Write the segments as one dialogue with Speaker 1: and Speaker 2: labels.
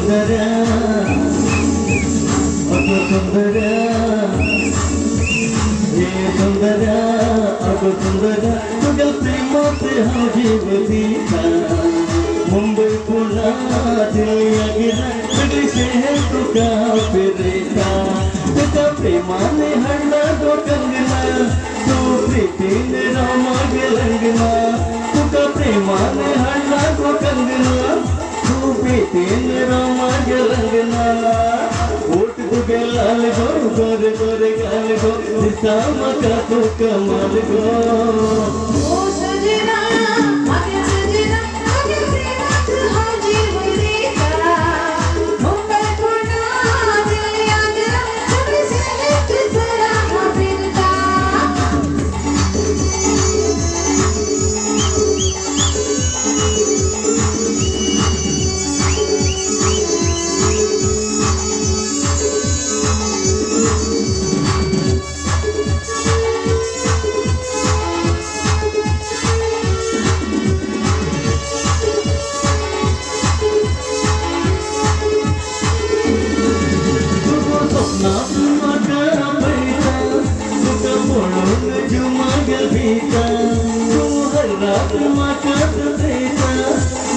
Speaker 1: सुंदर्या अगो सुंदर्या ये सुंदर्या अगो सुंदर्या तुझ्या प्रेमाचे हा जीव दिला मुंबई पुणा दिल्ली गिरा सगळी शहर तुका फिरता तुझ्या प्रेमाने हडला तो कंगना तू प्रीतीने रामाग लंगना तुका प्रेमाने हडला तो कंगना तू प्रीतीने रामाग लंगना ओट तुगे लाल गो गोरे गोरे गाल गो दिसा मका तो कमाल गो
Speaker 2: ओ सजना आगे सजना आगे प्रेमात हा जीव दिला मुंबई पुणा दिल्ली आग्रा सगळी शहर तुझ्या हा फिरता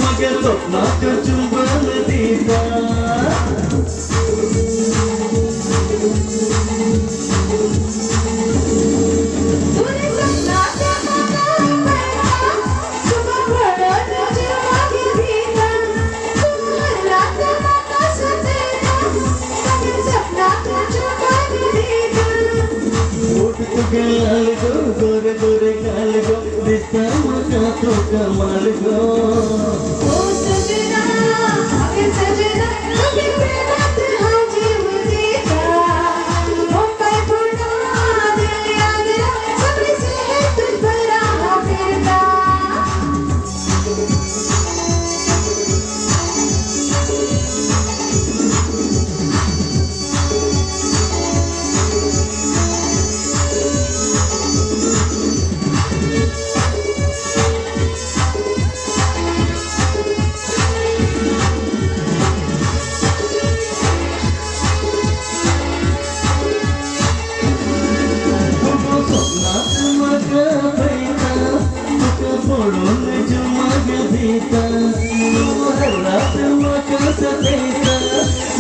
Speaker 1: मगर स्वप्ना चुंबन दीता लाल गो गोरे गोरे गाल गो दिसा मका तो कमाल गो
Speaker 2: ओ सजना आगे सजना आगे प्रेमात हा जीव दिला मुंबई पुणा दिल्ली आग्रा सगळी शहर तुझ्या हा फिरता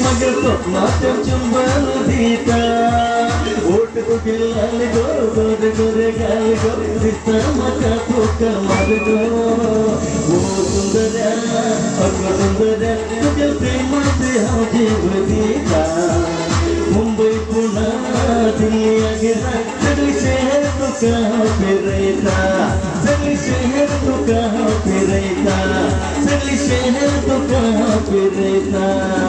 Speaker 2: मगर स्वप्ना चुंबन दीता ओट तुगे लाल गो गोरे गोरे गाल गो दिसा मका तो कमाल गो ओ सुंदर्या अगो सुंदर्या तुझ्या प्रेमाचे हा जीव दिला मुंबई पुणा दिल्ली आग्रा सगळी शहर तुका फिरता सगळी शहर तुका फिरता सगळी शहर तुका फिरता